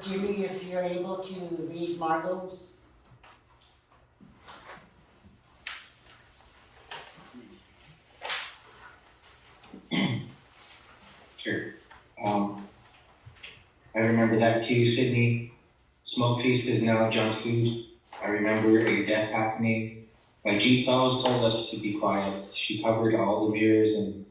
Jimmy, if you're able to read Margot's. Sure. I remember that too, Sidney. Smoke feast is now junk food. I remember a death happening. My Jeets always told us to be quiet. She covered all the mirrors and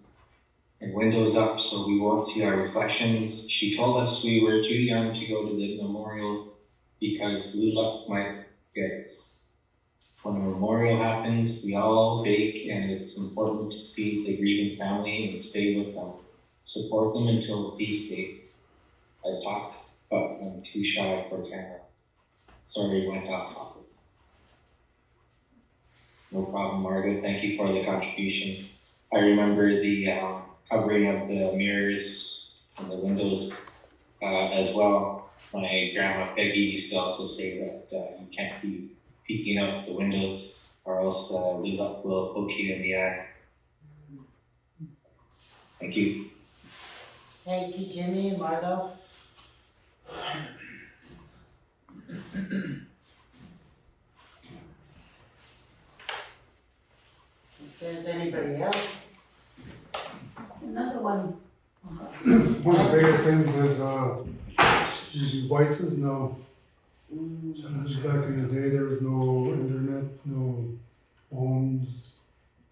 windows up so we won't see our reflections. She told us we were too young to go to the memorial because Lula might get us. When the memorial happens, we all bake, and it's important to feed the grieving family and stay with them. Support them until feast day. I talked, but I'm too shy for camera. Sorry, went off topic. No problem, Margaret. Thank you for the contribution. I remember the covering of the mirrors and the windows as well. My grandma Peggy used to also say that you can't be peeking out the windows or else the Lula will poke you in the eye. Thank you. Thank you, Jimmy and Margot. If there's anybody else. Another one. One of the biggest things is using devices now. Just back in the day, there was no internet, no phones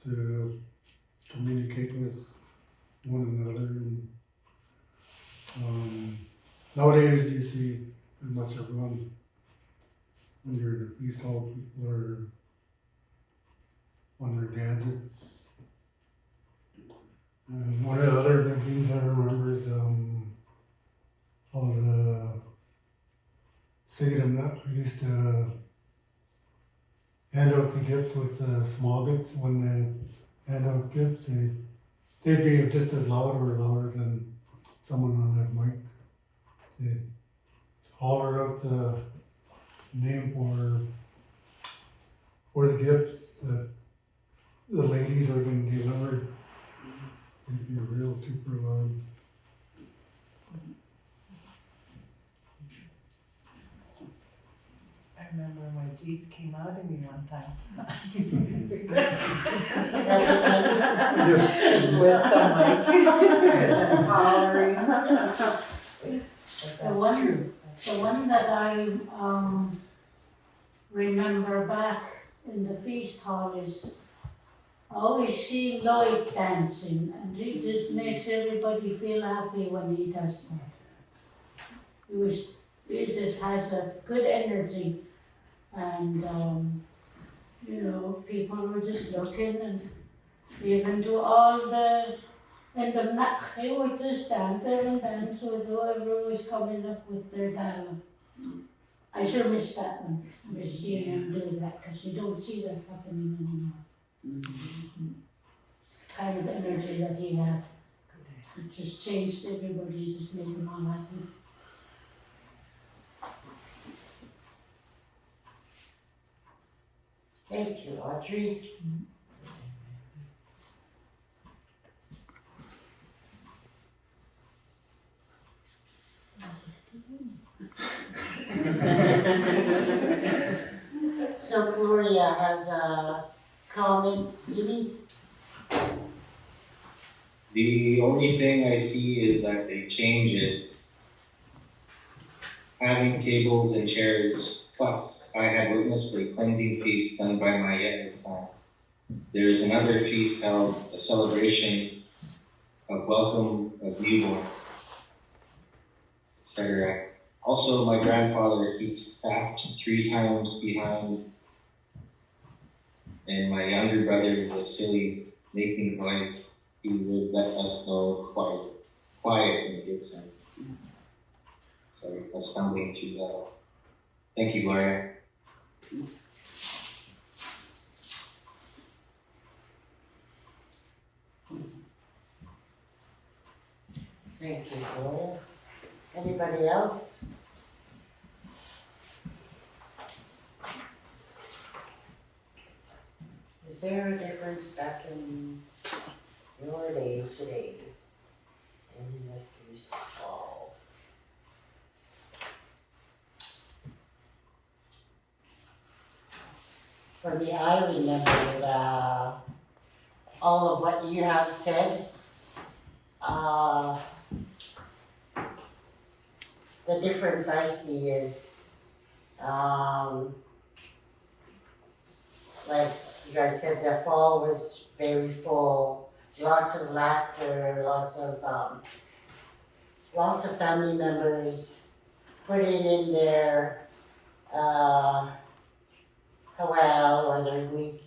to communicate with one another. And, nowadays, you see pretty much everyone, when you're in the feast hall, people are on their gadgets. And one of the other big things I remember is all the Sigurdum that we used to hand out the gifts with the small bits. When they hand out gifts, they'd be just as loud or louder than someone on that mic. They'd holler out the name for the gifts that the ladies are going to deliver. It'd be real super loud. I remember when my Jeets came out at me one time. With the mic. Hollering. The one that I remember back in the feast hall is I always see Lloyd dancing, and he just makes everybody feel happy when he does that. He just has a good energy, and people were just looking, and even do all in the night, he would just stand there and dance with whoever was coming up with their dialogue. I sure miss that one. I miss seeing him do that, because you don't see that happening anymore. Kind of energy that he had. It just changed everybody, just made them all happy. Thank you, Audrey. So Gloria has a comment, Jimmy? The only thing I see is that they change is having tables and chairs. Plus, I had witnessed a cleansing feast done by my Yetis clan. There is another feast held, a celebration of welcome of newborn, etc. Also, my grandfather keeps tapped 3 times behind, and my younger brother was silly, making noise. He would let us know quiet in good sense. Sorry, I was stumbling through that. Thank you, Gloria. Thank you, Gloria. Anybody else? Is there a difference back in your day today in the feast hall? for me, I remember all of what you have said. The difference I see is, like you guys said, the fall was very full, lots of laughter, lots of family members putting in their well or their week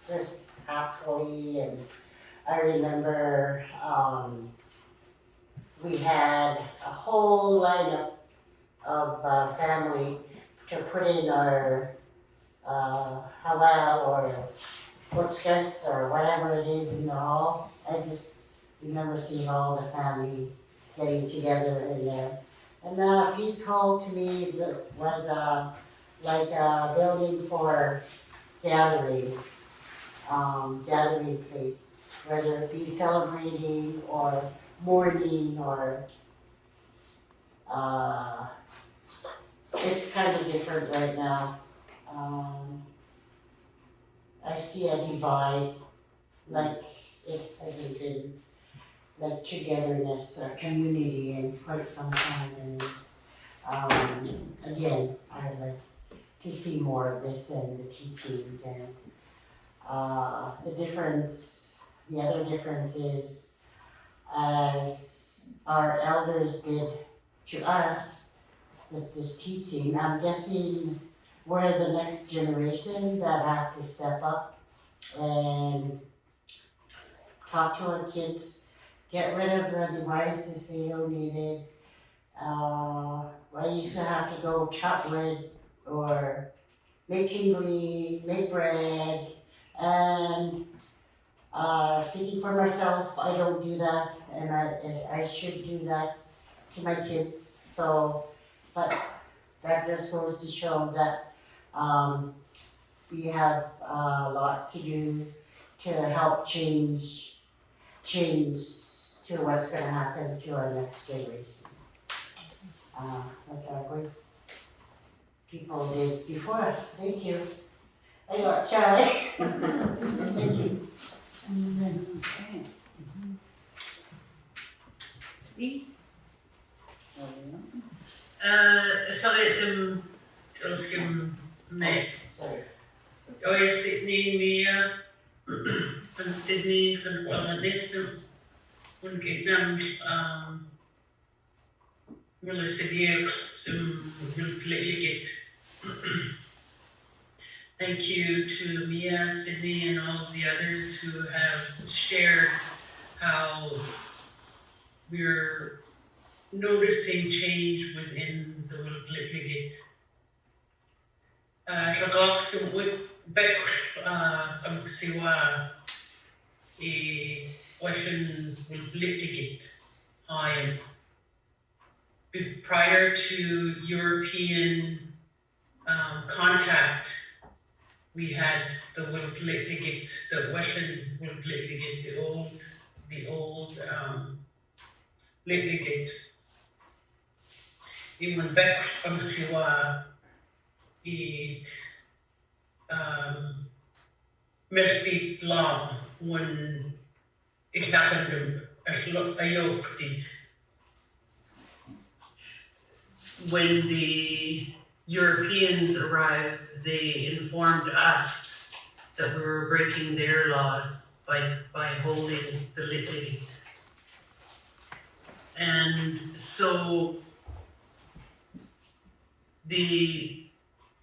just happily. And I remember we had a whole lineup of family to put in our Hawel or Gwelx or whatever it is in the hall. I just remember seeing all the family getting together in there. And Peace Hall to me was like a building for gathering place, whether it be celebrating or mourning or it's kind of different right now. I see a divide, like it hasn't been like togetherness or community in quite some time. And again, I'd like to see more of this in the teachings. And the other difference is, as our elders did to us with this teaching, I'm guessing we're the next generation that have to step up and talk to our kids, get rid of the device if they don't need it. I used to have to go chop wood or make kingly, make bread, and speaking for myself, I don't do that, and I should do that to my kids. So, but that just goes to show that we have a lot to do to help change to what's going to happen to our next generation. Like our great people did before us. Thank you. I got Charlie. Thank you. Sorry, Sorry. Sydney, Mia, and Sydney, and Gwelx, and Vietnam, Melissa Dierks, some really Thank you to Mia, Sydney, and all of the others who have shared how we're noticing change within the Wilpligit. Ragak with back siwa Western Wilpligit. Prior to European contact, we had the Wilpligit, the Western Wilpligit, the old Wilpligit. Even back siwa Merti lang when it happened as when the Europeans arrived, they informed us that we were breaking their laws by holding the liturgy. And so the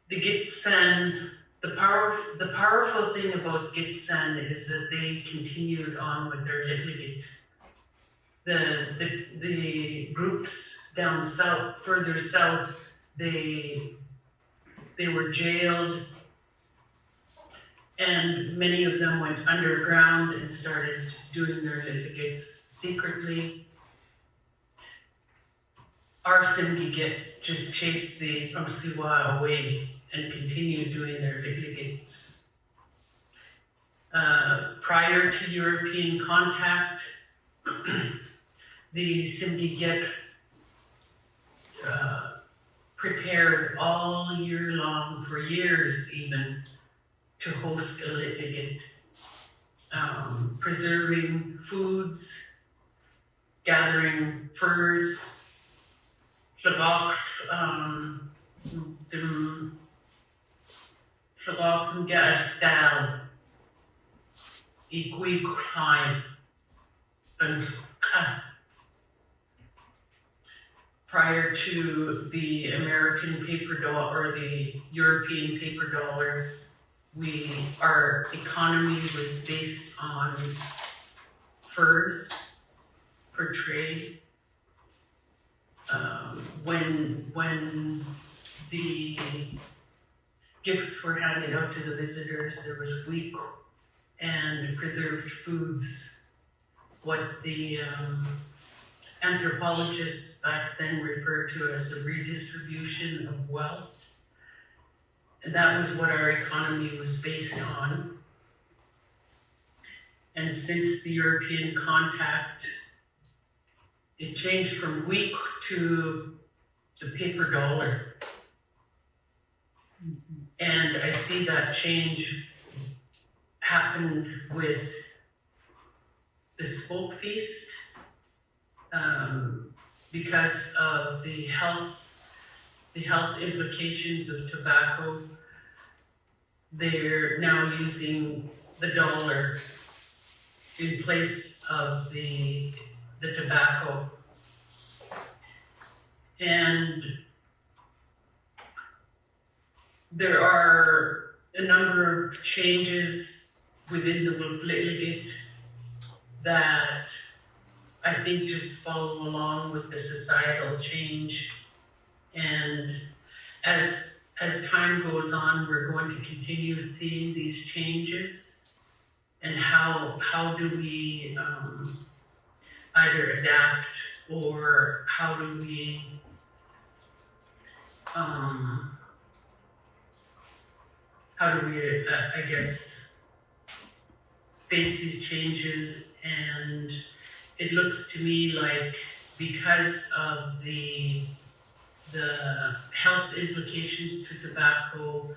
Gitsan, the powerful thing about Gitsan is that they continued on with their liturgy. The groups down south, further south, they were jailed, and many of them went underground and started doing their litigates secretly. Our Simgigit just chased the Pamsiwa away and continued doing their litigates. Prior to European contact, the Simgigit prepared all year long, for years even, to host a litigant, preserving foods, gathering furs, llagach yn gadael I gwy chlaen yn prior to the American paper dollar or the European paper dollar, our economy was based on furs for trade. When the gifts were handed out to the visitors, there was wheat and preserved foods, what the anthropologists back then referred to as a redistribution of wealth. And that was what our economy was based on. And since the European contact, it changed from wheat to the paper dollar. And I see that change happened with the smoke feast, because of the health implications of tobacco. They're now using the dollar in place of the tobacco. And there are a number of changes within the Litigate that I think just follow along with the societal change. And as time goes on, we're going to continue seeing these changes. And how do we either adapt, or how do we I guess, face these changes? And it looks to me like because of the health implications to tobacco,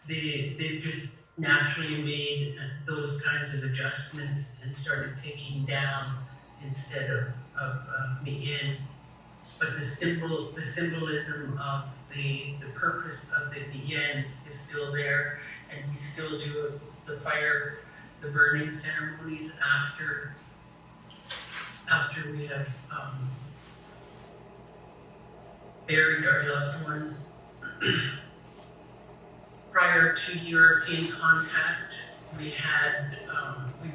they've just naturally made those kinds of adjustments and started taking down instead of me in. But the symbolism of the purpose of the Niens is still there, and we still do the burning ceremonies after we have buried our loved one. Prior to European contact, we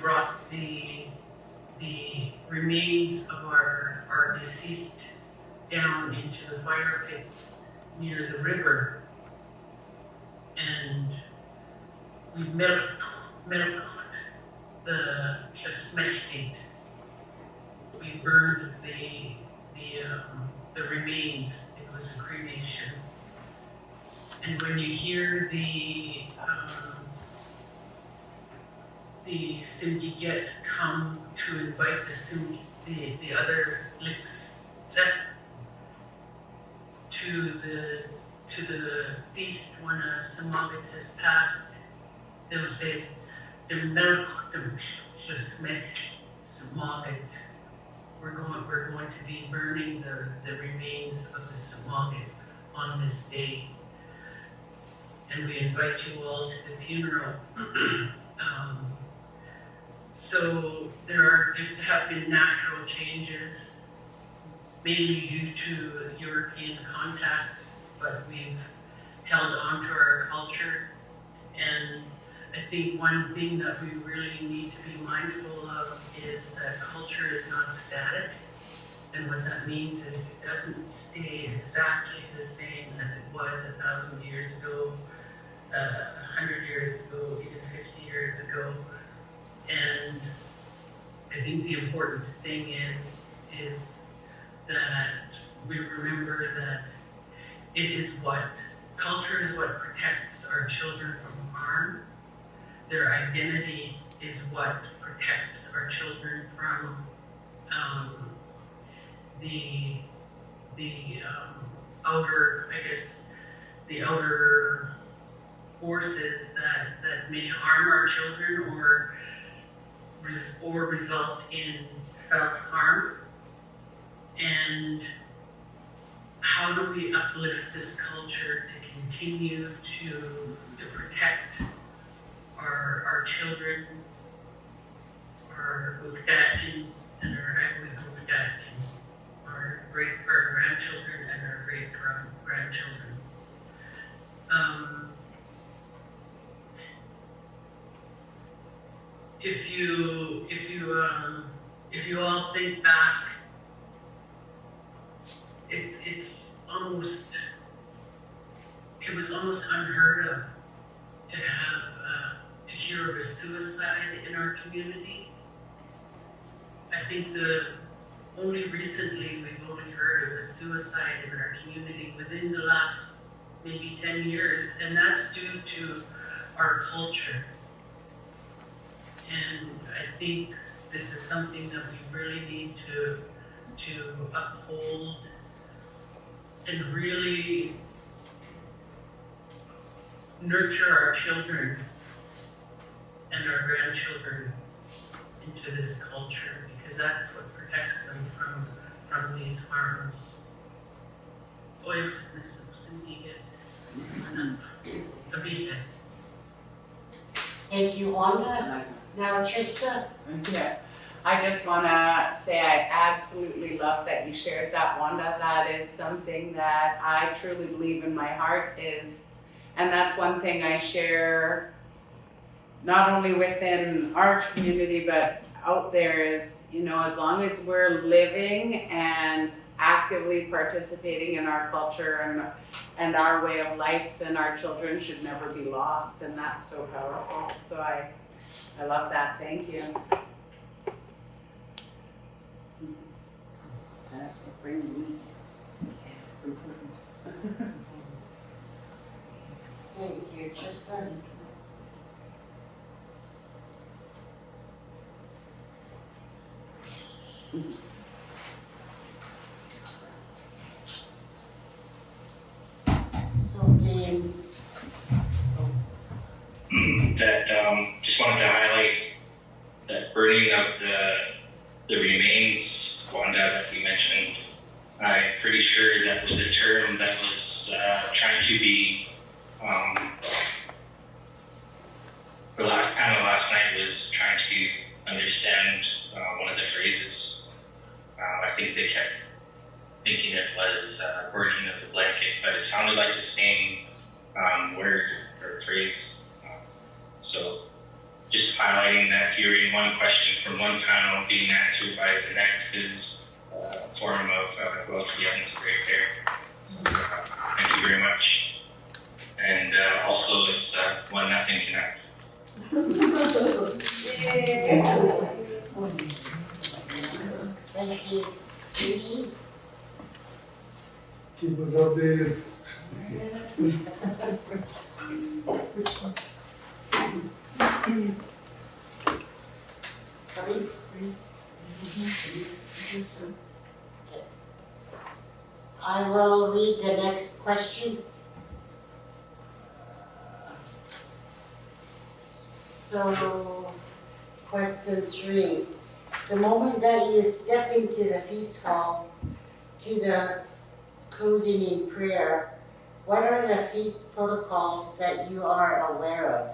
brought the remains of our deceased down into the fire pits near the river, and we milked the smeltgate. We burned the remains. It was a cremation. And when you hear the Syndicate come to invite the other licks to the feast when a Samagat has passed, they'll say, "The milk, the smek, Samagat." We're going to be burning the remains of the Samagat on this day, and we invite you all to the funeral. So there have been natural changes, mainly due to European contact, but we've held on to our culture. And I think one thing that we really need to be mindful of is that culture is not static. And what that means is it doesn't stay exactly the same as it was 1,000 years ago, 100 years ago, even 50 years ago. And I think the important thing is that we remember that culture is what protects our children from harm. Their identity is what protects our children from the outer forces that may harm our children or result in self-harm? And how do we uplift this culture to continue to protect our children, our Ugdakin and our Agwi-Ugdakin, our grandchildren and our great-grandchildren? If you all think back, it was almost unheard of to hear of a suicide in our community. I think only recently we've only heard of a suicide in our community within the last maybe 10 years, and that's due to our culture. And I think this is something that we really need to uphold and really nurture our children and our grandchildren into this culture, because that's what protects them from these harms. Thank you, Wanda. Now, Trista. Yeah, I just wanna say I absolutely love that you shared that, Wanda. That is something that I truly believe in my heart is, and that's one thing I share not only within our community, but out there is, you know, as long as we're living and actively participating in our culture and our way of life, then our children should never be lost, and that's so powerful. So I love that, thank you. That's what brings me. Yeah, it's important. Thank you, Trista. So, James. Just wanted to highlight that burning of the remains, Wanda, that you mentioned. I'm pretty sure that was a term that was trying to be, the last panel last night was trying to understand one of the phrases. I think they kept thinking it was burning of the blanket, but it sounded like the same word or phrase. So just highlighting that, hearing one question from one panel being answered by the next is a form of Gwelxians right there. So, thank you very much. And also it's 1-0 tonight. Thank you, Judy. Keep us updated. Sorry? I will read the next question. So, question 3. The moment that you step into the feast hall to the closing in prayer, what are the feast protocols that you are aware of?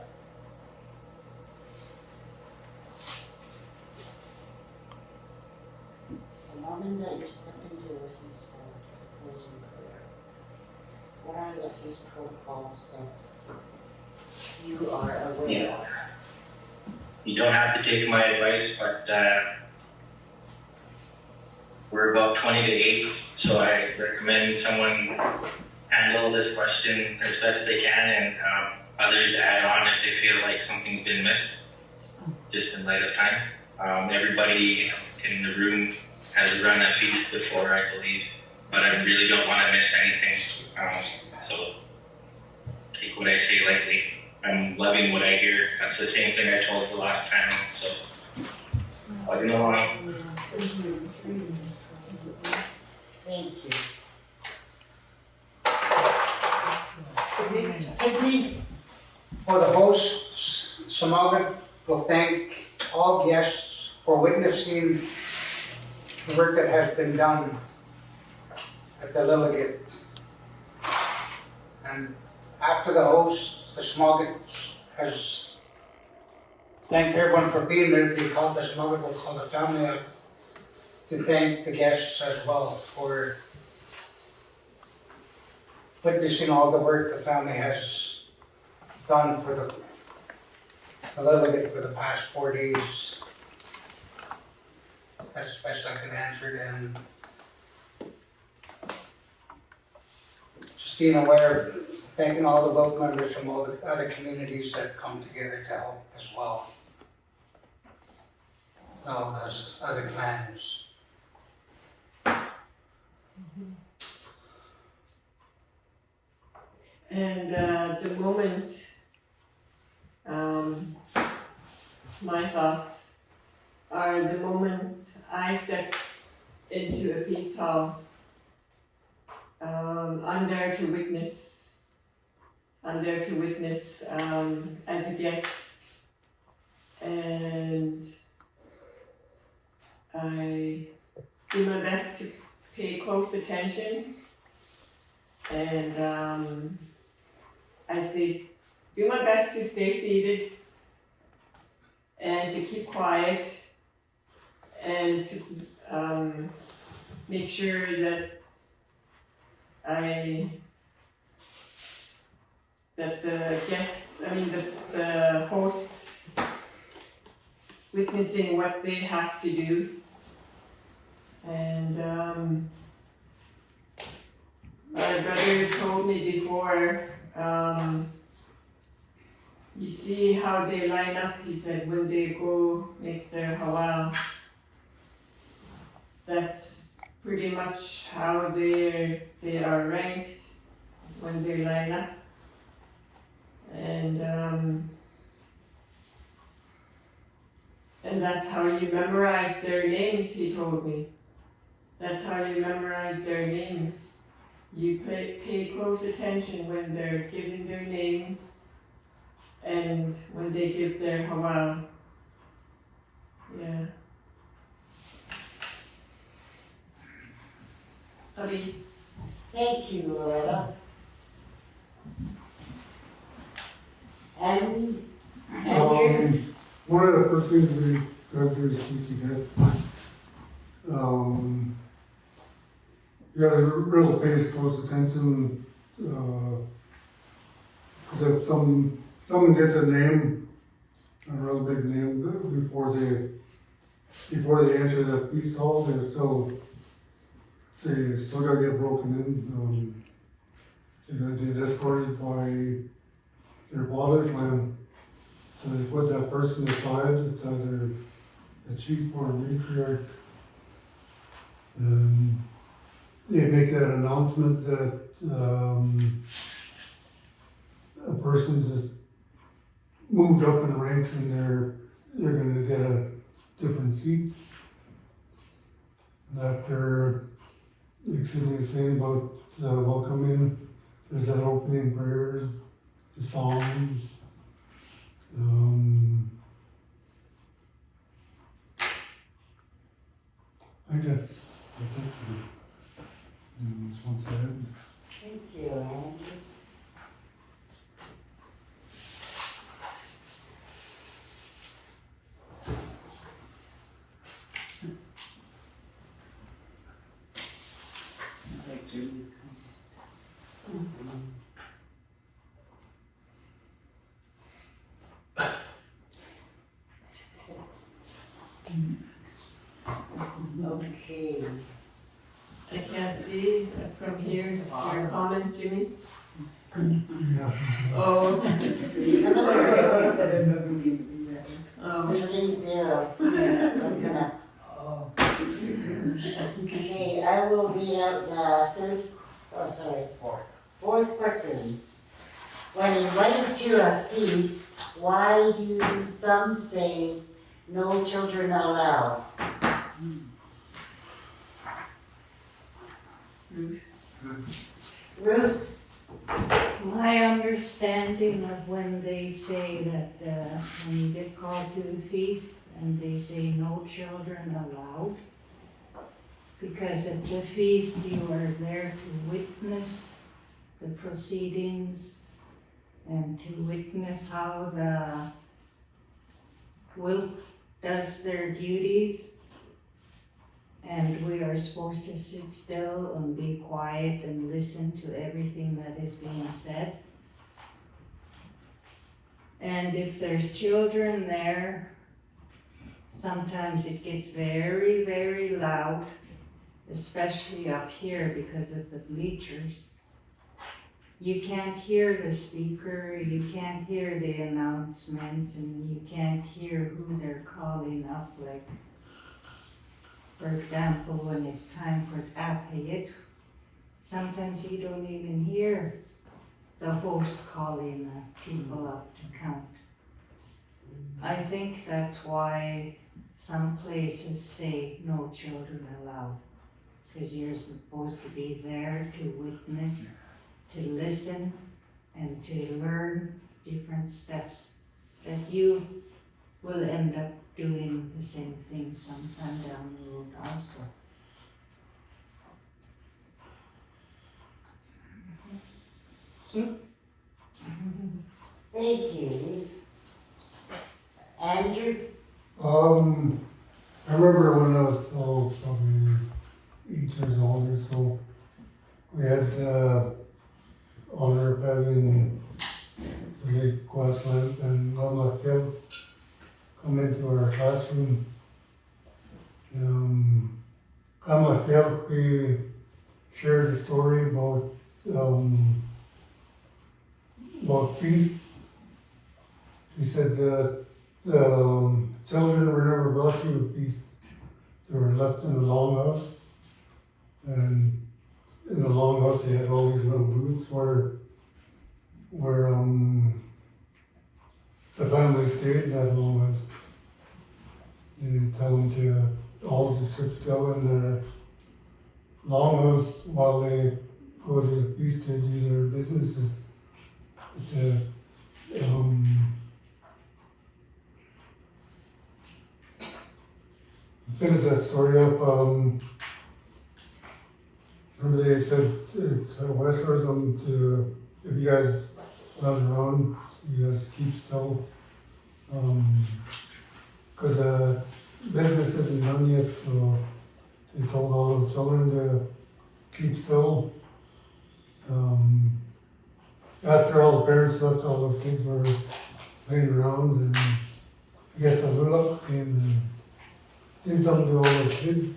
The moment that you step into the feast hall to the closing prayer, what are the feast protocols that you are aware of? You don't have to take my advice, but we're about 20 to 8, so I recommend someone handle this question as best they can, and others add on if they feel like something's been missed, just in light of time. Everybody in the room has run a feast before, I believe, but I really don't want to miss anything, so take what I say lightly. I'm loving what I hear. That's the same thing I told the last panel, so plugging along. Thank you. Sidney? For the hosts, Samaga will thank all guests for witnessing the work that has been done at the Lilligit. And after the host, the Samaga has thanked everyone for being there. The Samaga will call the family up to thank the guests as well for witnessing all the work the family has done for the Lilligit for the past 4 days. That's the best I can answer it, and just being aware of thanking all the boat members from all the other communities that come together to help as well. All those other clans. And the moment, my thoughts are the moment I step into a feast hall. I'm there to witness. I'm there to witness as a guest, and I do my best to pay close attention, and do my best to stay seated and to keep quiet and to make sure that the hosts witnessing what they have to do. And my brother told me before, you see how they line up, he said, when they go make their hawal. That's pretty much how they are ranked, is when they line up. And that's how you memorize their names, he told me. That's how you memorize their names. You pay close attention when they're giving their names and when they give their hawal. Yeah. Ali. Thank you, Loretta. And Andrew? One of the first things we got to do is teach you guys. You gotta really pay close attention, because if someone gets a name, a real big name, before they enter the feast hall, they still gotta get broken in. They're gonna get escorted by their father's land. So they put that person aside. It's either a chief or a matriarch. They make that announcement that a person just moved up in ranks and they're going to get a different seat. And after, like Sidney was saying about welcoming, there's that opening prayers, the songs. I think that's it. Just one second. Thank you, Andrew. Like Julie's coming. Okay. I can't see from here, your comment, Jimmy. Yeah. Oh. Oh. 3-0. Okay, I will read out the fourth question. When invited to a feast, why do some say no children allowed? Ruth. Ruth? My understanding of when they say that, when you get called to the feast and they say no children allowed, because at the feast you are there to witness the proceedings and to witness how the will does their duties. And we are supposed to sit still and be quiet and listen to everything that is being said. And if there's children there, sometimes it gets very, very loud, especially up here because of the bleachers. You can't hear the speaker, you can't hear the announcements, and you can't hear who they're calling up, like, for example, when it's time for apayit, sometimes you don't even hear the host calling the people up to count. I think that's why some places say no children allowed, because you're supposed to be there to witness, to listen, and to learn different steps that you will end up doing the same thing sometime down the road also. Thank you, Ruth. Andrew? I remember when I was probably 8 years old or so, we had the honor of having the late Gwelx and Pamela Good come into our classroom. Pamela Good, we shared a story about feast. He said that children were never brought to a feast. They were left in the longhouse. And in the longhouse they had all these little booths where the family stayed in that longhouse. They tell them to all to sit still in the longhouse while they go to the feast to do their businesses. It's a finish that story up. Remember they said it's Westerners to, if you guys run around, you guys keep still. Because business isn't done yet, so they told all those children to keep still. After all the parents left, all those kids were playing around, and I guess the Lulak came and did something to all those kids.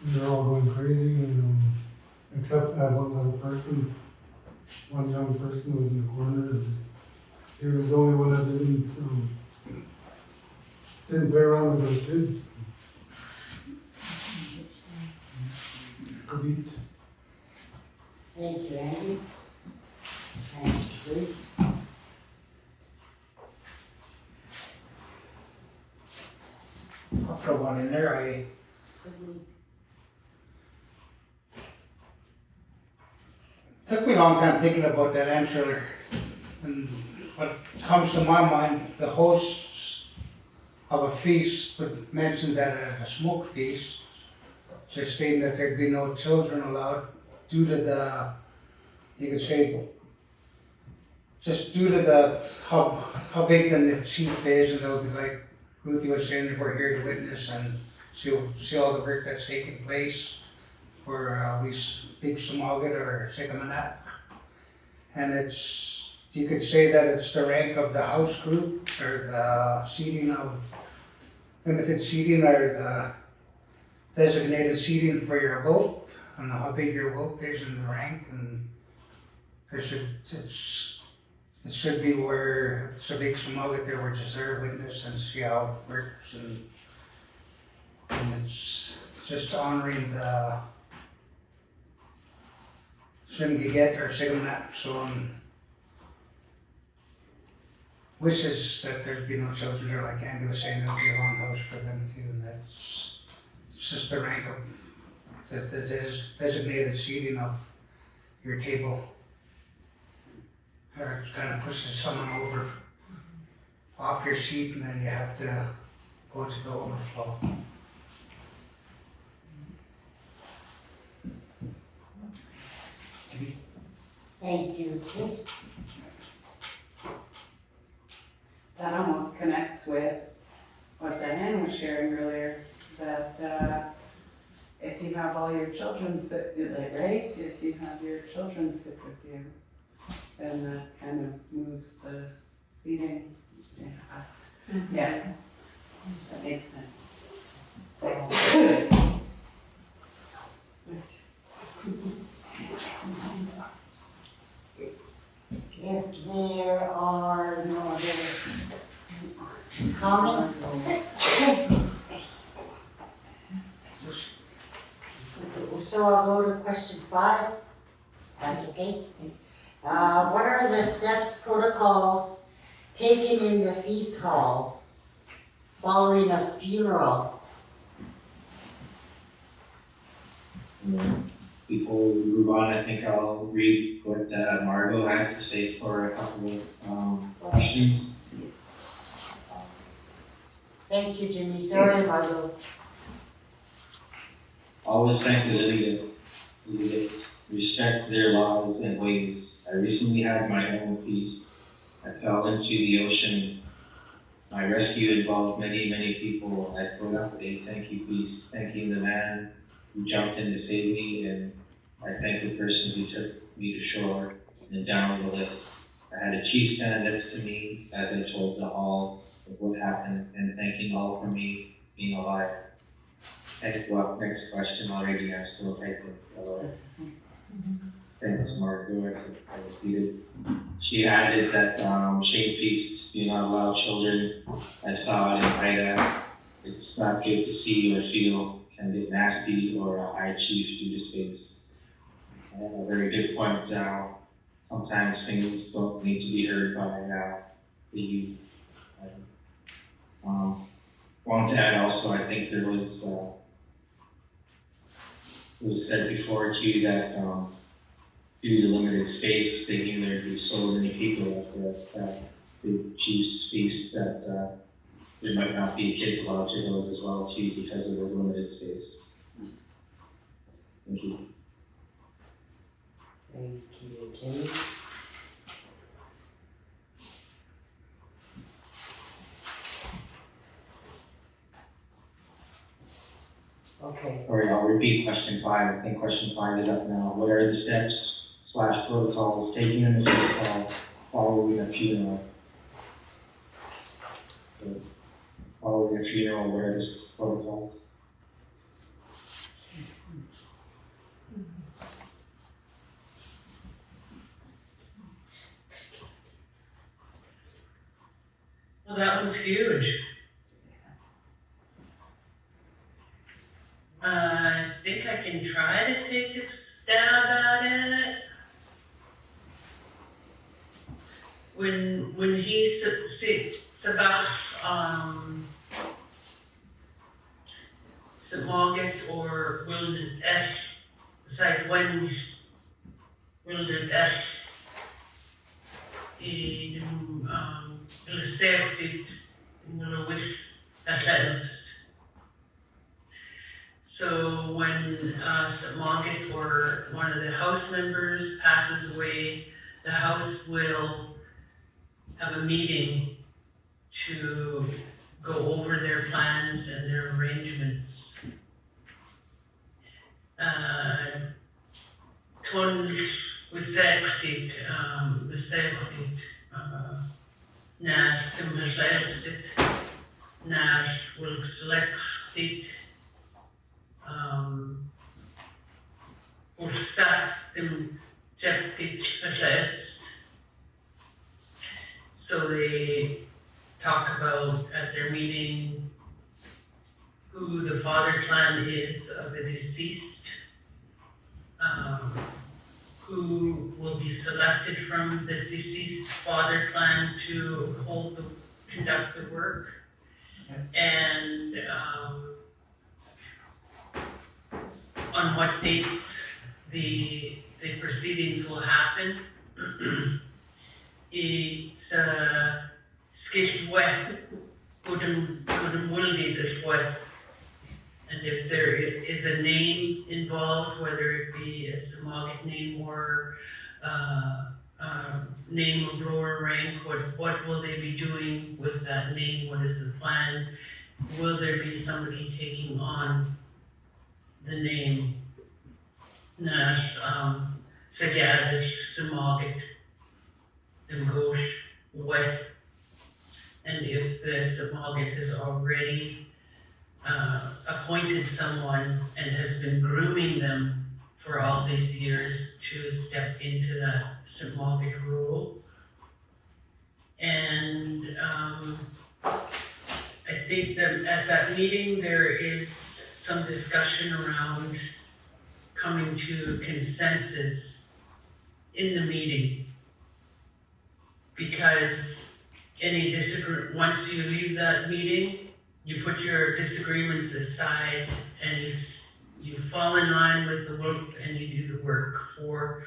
They're all going crazy, except that one little person, one young person was in the corner. He was the only one that didn't play around with those kids. Kabit. Thank you, Andrew. Thank you, Ruth. I'll throw one in there. Took me a long time thinking about that answer, and what comes to my mind, the hosts of a feast would mention that at a smoke feast, just stating that there'd be no children allowed due to the, you could say, just due to the how big the chief is, and it'll be like Ruthie was saying, that we're here to witness and see all the work that's taking place for we big Sumagat or Sikamanat. And it's, you could say that it's the rank of the house group, or the seating of, limited seating, or the designated seating for your whelp, and how big your whelp is in the rank. And there it should be where it's a big Sumagat there, we're just there to witness and see how it works, and it's just honoring the Swimgiget or Sigamnak, so wishes that there'd be no children there, like Andy was saying, there'd be a long house for them too, and it's just the rank of the designated seating of your table. or it kind of pushes someone over off your seat, and then you have to go to the overflow. Thank you, Sid. That almost connects with what Diane was sharing earlier, that if you have all your children sit, right? If you have your children sit with you, then that kind of moves the seating. Yeah, that makes sense. If there are no other comments, so I'll go to question 5. That's okay. What are the steps, protocols taken in the feast hall following a funeral? Before we move on, I think I'll read what Margot had to say for a couple of questions. Thank you, Jimmy. Sorry, Margot. Always thank the living, respect their laws and ways. I recently had my own feast. I fell into the ocean. My rescue involved many people. I put up a thank you feast, thanking the man who jumped in to save me, and I thank the person who took me to shore, and down the list. I had a chief stand next to me as I told the hall of what happened, and thanking all for me being alive. Next question already, I'm still typing. Thanks, Margot, I repeated. She added that shame feasts do not allow children. I saw it in Ida. It's not good to see or feel, can get nasty or a high chief due to space. A very good point. Sometimes things don't need to be heard by the youth. Want to add also, I think there was, it was said before too that due to limited space, they knew there'd be so many people at the chief's feast that there might not be kids allowed to those as well too because of the limited space. Thank you. Thank you, Jimmy. Okay. All right, I'll repeat question 5. I think question 5 is up now. What are the steps / protocols taken in the feast hall following a funeral? So, following a funeral, what are the protocols? Well, that one's huge. I think I can try to take a stab at it. When he sabach samaget or wildet seit when wildet in ilsefit mulawit atleast. So when Samaget or one of the house members passes away, the house will have a meeting to go over their plans and their arrangements. Ton besegtigt naar de merleidsit, naar Gwelx so they talk about at their meeting who the father clan is of the deceased, who will be selected from the deceased's father clan to conduct the work, and on what dates the proceedings will happen. it's skishwe, gudum wildi dishwe. And if there is a name involved, whether it be a Samogic name or name of lower rank, what will they be doing with that name? What is the plan? Will there be somebody taking on the name? Nash, Sagadish, Samogic, Ngosh, Wet. And if the Samogic has already appointed someone and has been grooming them for all these years to step into that Samogic role. And I think that at that meeting there is some discussion around coming to consensus in the meeting. Because any once you leave that meeting, you put your disagreements aside and you fall in line with the work and you do the work for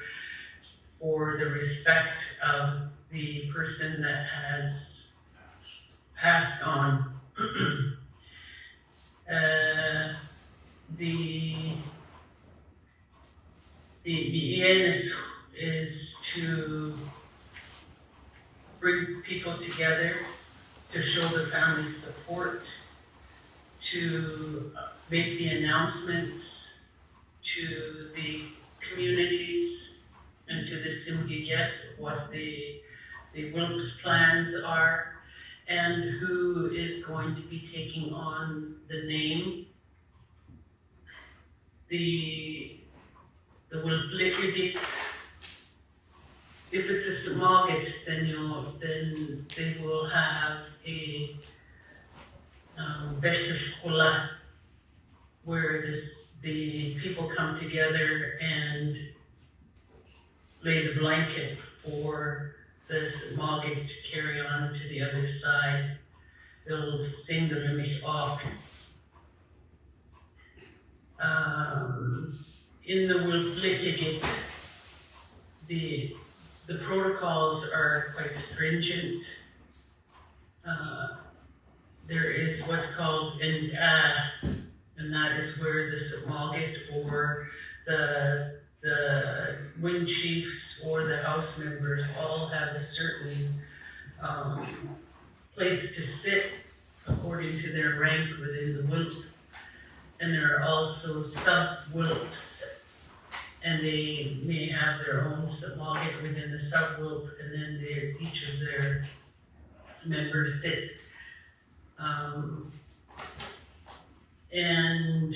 the respect of the person that has passed on. The end is to bring people together, to show the family support, to make the announcements to the communities and to the Simgiget what the Gwelx plans are and who is going to be taking on the name. The Wilplikidik, if it's a Samogic, then they will have a Beshkashkola, where the people come together and lay the blanket for the Samogic to carry on to the other side. They'll sing the Limich off. In the Wilplikidik, the protocols are quite stringent. There is what's called and that is where the Samogic or the wind chiefs or the house members all have a certain place to sit according to their rank within the Wilp. And there are also sub-Wilps, and they may have their own Samogic within the sub-Wilp, and then each of their members sit. And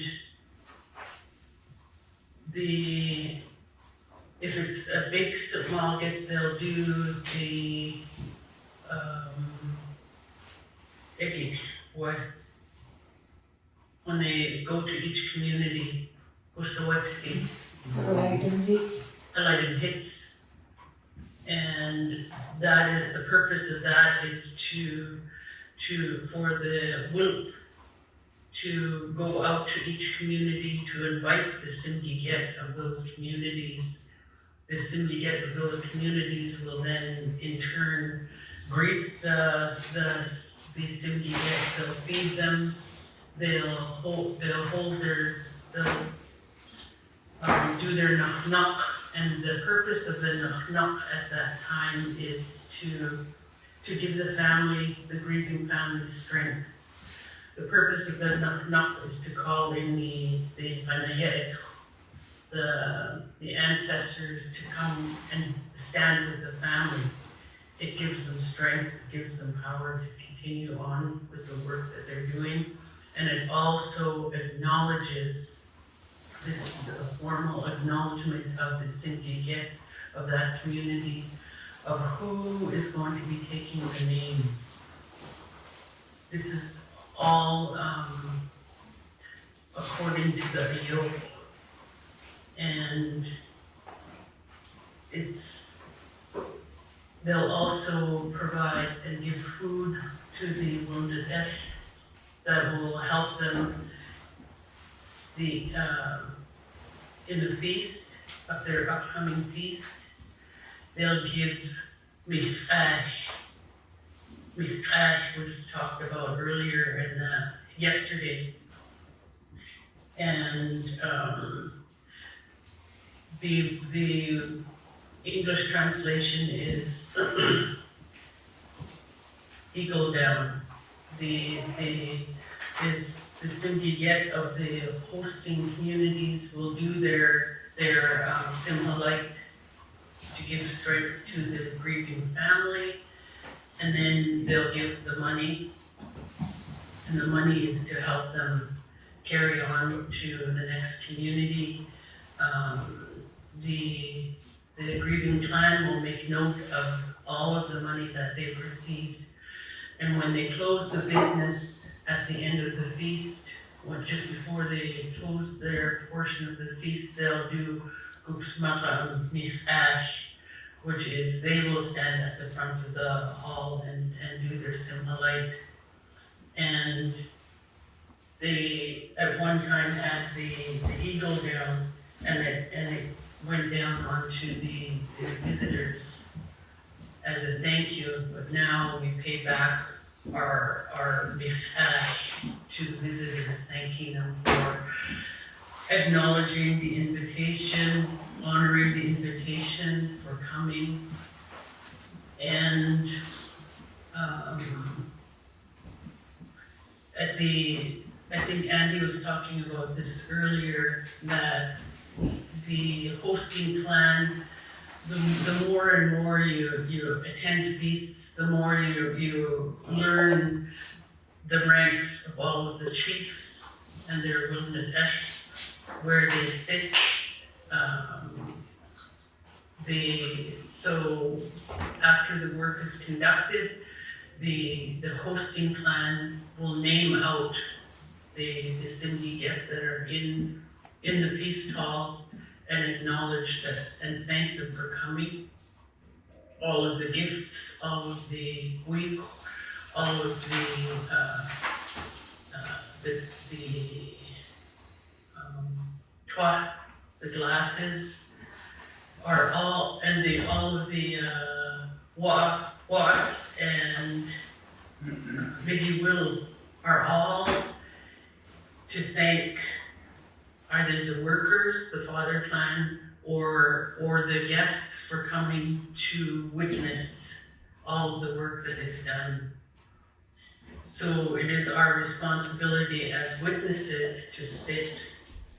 if it's a big Samogic, they'll do the when they go to each community, Alighting hits. And the purpose of that is for the Wilp to go out to each community to invite the Simgiget of those communities. The Simgiget of those communities will then in turn greet the Simgiget, they'll feed them, they'll do their nach, and the purpose of the nach at that time is to give the grieving family strength. The purpose of the nach is to call in the ancestors to come and stand with the family. It gives them strength, it gives them power to continue on with the work that they're doing. And it also acknowledges, this is a formal acknowledgement of the Simgiget of that community, of who is going to be taking the name. This is all according to the Ayok. And they'll also provide and give food to the wounded Esh that will help them in the feast, of their upcoming feast. They'll give Michash was talked about earlier in yesterday. And the English translation is eagle down. The symbiote of the hosting communities will do their Simhalite to give strength to the grieving family, and then they'll give the money, and the money is to help them carry on to the next community. The grieving clan will make note of all of the money that they've received, and when they close the business at the end of the feast, or just before they close their portion of the feast, they'll do Guksmacha Michash, which is they will stand at the front of the hall and do their Simhalite. And they at one time had the eagle down, and it went down onto the visitors as a thank you, but now we pay back our Michash to the visitors, thanking them for acknowledging the invitation, honoring the invitation, for coming. And I think Andy was talking about this earlier, that the hosting clan, the more and more you attend feasts, the more you learn the ranks of all of the chiefs and their wilnadesh, where they sit. So after the work is conducted, the hosting clan will name out the symbiote that are in the feast hall and acknowledge that and thank them for coming. All of the gifts, all of the week, all of the glasses are all, and all of the was and Biggie Will are all to thank either the workers, the father clan, or the guests for coming to witness all of the work that is done. So it is our responsibility as witnesses to sit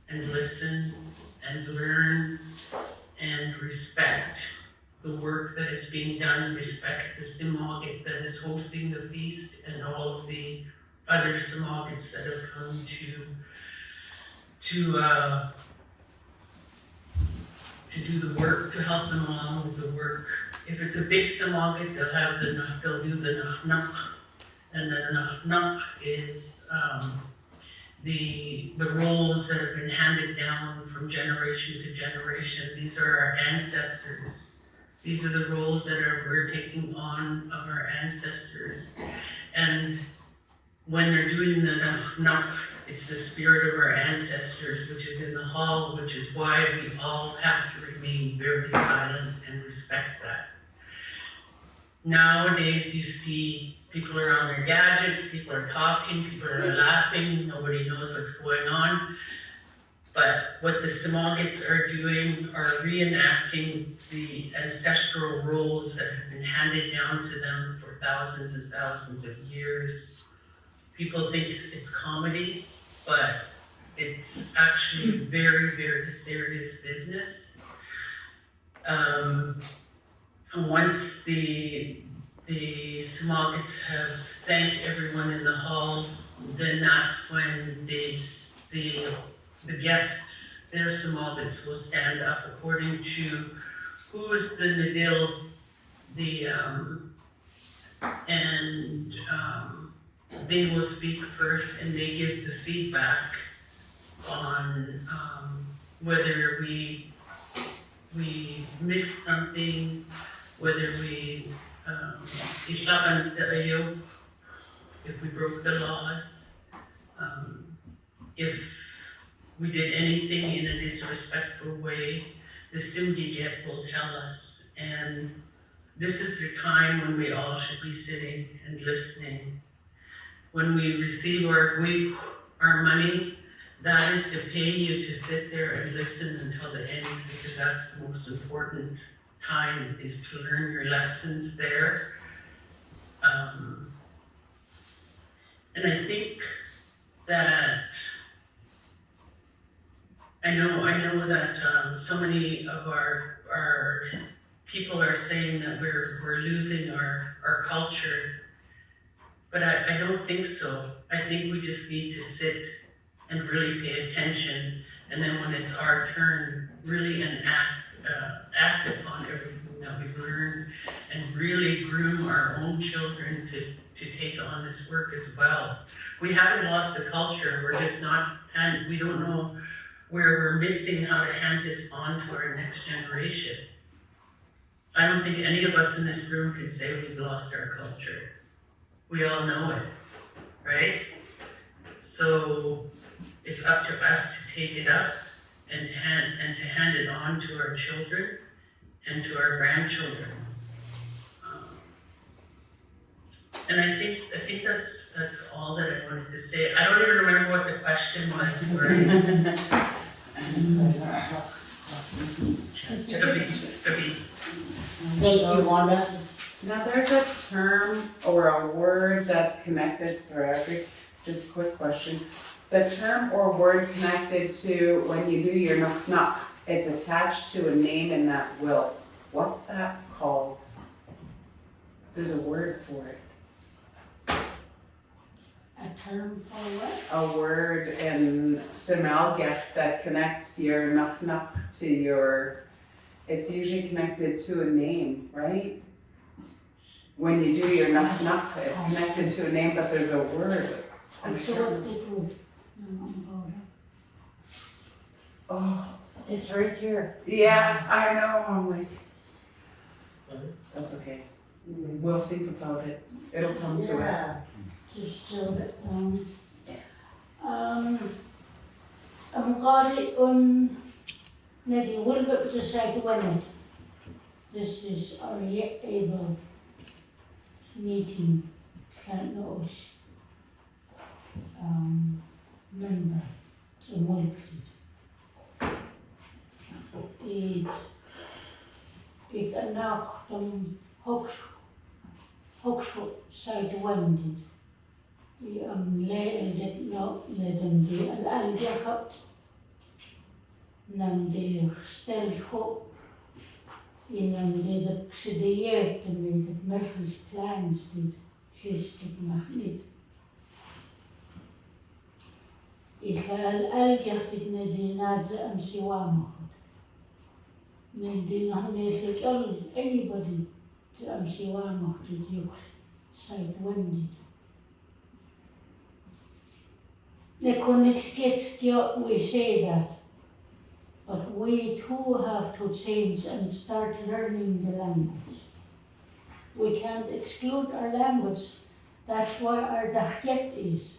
and listen and learn and respect the work that is being done, respect the Simogit that is hosting the feast and all of the other Simogits that have come to do the work, to help them along with the work. If it's a big Simogit, they'll do the Nach, and the Nach is the roles that have been handed down from generation to generation. These are our ancestors. These are the roles that we're taking on of our ancestors. And when they're doing the Nach, it's the spirit of our ancestors, which is in the hall, which is why we all have to remain very silent and respect that. Nowadays, you see people are on their gadgets, people are talking, people are laughing, nobody knows what's going on. But what the Simogits are doing are reenacting the ancestral roles that have been handed down to them for thousands and thousands of years. People think it's comedy, but it's actually very, very serious business. Once the Simogits have thanked everyone in the hall, then that's when the guests, their Simogits, will stand up according to who is the Nadil, and they will speak first and they give the feedback on whether we missed something, whether if we broke the laws, if we did anything in a disrespectful way, the Simdiget will tell us, and this is the time when we all should be sitting and listening. When we receive our money, that is to pay you to sit there and listen until the end, because that's the most important time, is to learn your lessons there. And I think that I know that so many of our people are saying that we're losing our culture, but I don't think so. I think we just need to sit and really pay attention, and then when it's our turn, really act upon everything that we've learned, and really groom our own children to take on this work as well. We haven't lost the culture, we're just not, and we don't know where we're missing how to hand this on to our next generation. I don't think any of us in this room can say we've lost our culture. We all know it, right? So it's up to us to take it up and to hand it on to our children and to our grandchildren. And I think that's all that I wanted to say. I don't even remember what the question was. Thank you, Wanda. Now there's a term or a word that's connected, sorry, Audrey, just a quick question. The term or word connected to when you do your knock, it's attached to a name in that will. What's that called? There's a word for it. A term for what? A word in Simalgach that connects your knock to your, it's usually connected to a name, right? When you do your knock, it's connected to a name, but there's a word. I'm sure it was. Oh, It's right here. yeah, I know, I'm like, that's okay. We'll think about it. It'll come to us. Just jot it down. Yes. I'm gadi on Neddy Wilbert to say to win it. This is our able meeting, can't know, member to Wilbert. It's a knock on Hoxford side winded. Leidend die al-algeha nam die gesteld go nam die de gestudeerd met de mechels plans dit gisteren nog niet. Ik ga al-algeha dit ne die naadze am siwama goed. Ne die nog niet anybody to am siwama dit juk side winded. The connects we say that, but we too have to change and start learning the language. We can't exclude our language, that's where our dachget is.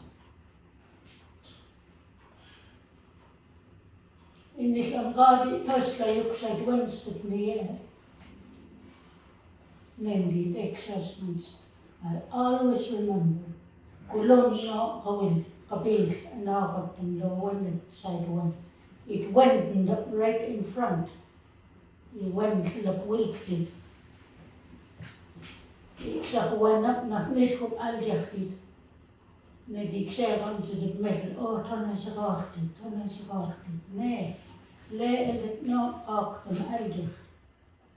In the Angadi Tosla Yuksad Winston Nier, named the exercisements, I always remember, Kulon no Kawil. Kabir now and the one side one. It went right in front. It went like wilted. Ik zag nog niet goed aangelegd. Nee, ik zei van de middel, oh, dan is het achter. Nee, leer het nou ook van aangelegd.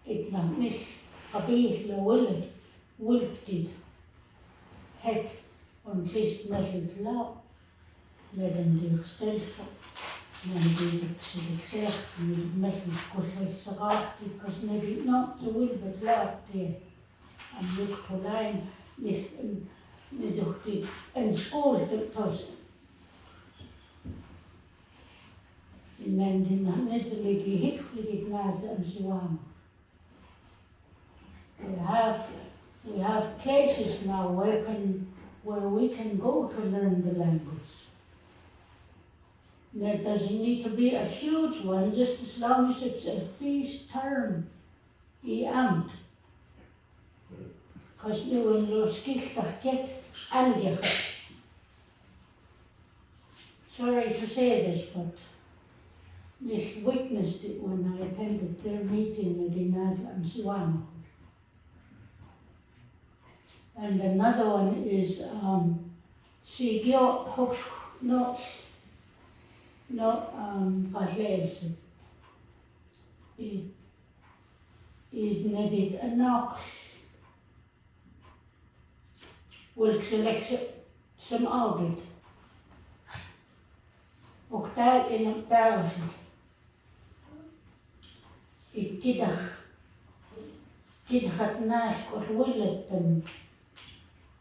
Ik nog niet Kabir wilted. Het ontvist middel lauw. Met een die gesteld van die ik zeg, met een kortweg raakt, ik was niet te wil betlaat aan de kolijn, niet door die een school te passen. En dan die nog net liggen heeft naast aan zwaan. We have places now where we can go to learn the language. There doesn't need to be a huge one, just as long as it's a feast term, amt. 'cause nu en lo skiltach get algech. Sorry to say this, but this witnessed it when I attended their meeting in the and Swan. And another one is Sigio Hox not Galleelsen. It needed a knock. Will select some argument. Och där in där I kidach naas kos willetten.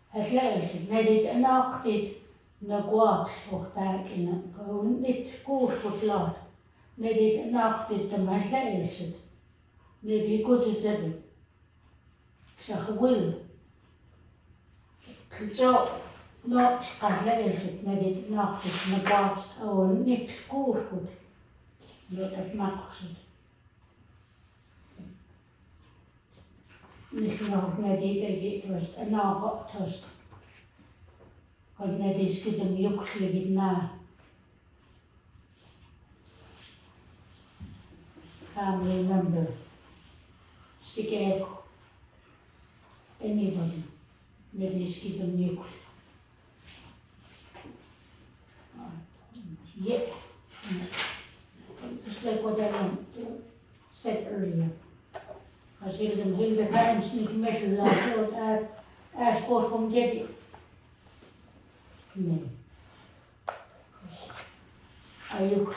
Het leelsit nedit en aktit na Gwelx och där in gewoon niet koers verklaard. Nedit en aktit en het leelsit. Nedit goed het hebben. Ik zeg wil. Zo. No, Galleelsit nedit en aktit na Gwelx gewoon niet koers goed. Dat het makset. Misschien nog net iets was en nou wat was. Kan net iets met een jukje na. Family member. Stik ik. Anybody. Net iets met een jukje. Yeah. Just like what I said earlier. Als Hilde Harms niet messen laat worden, hij scoort van Debbie. Nee. Hij ook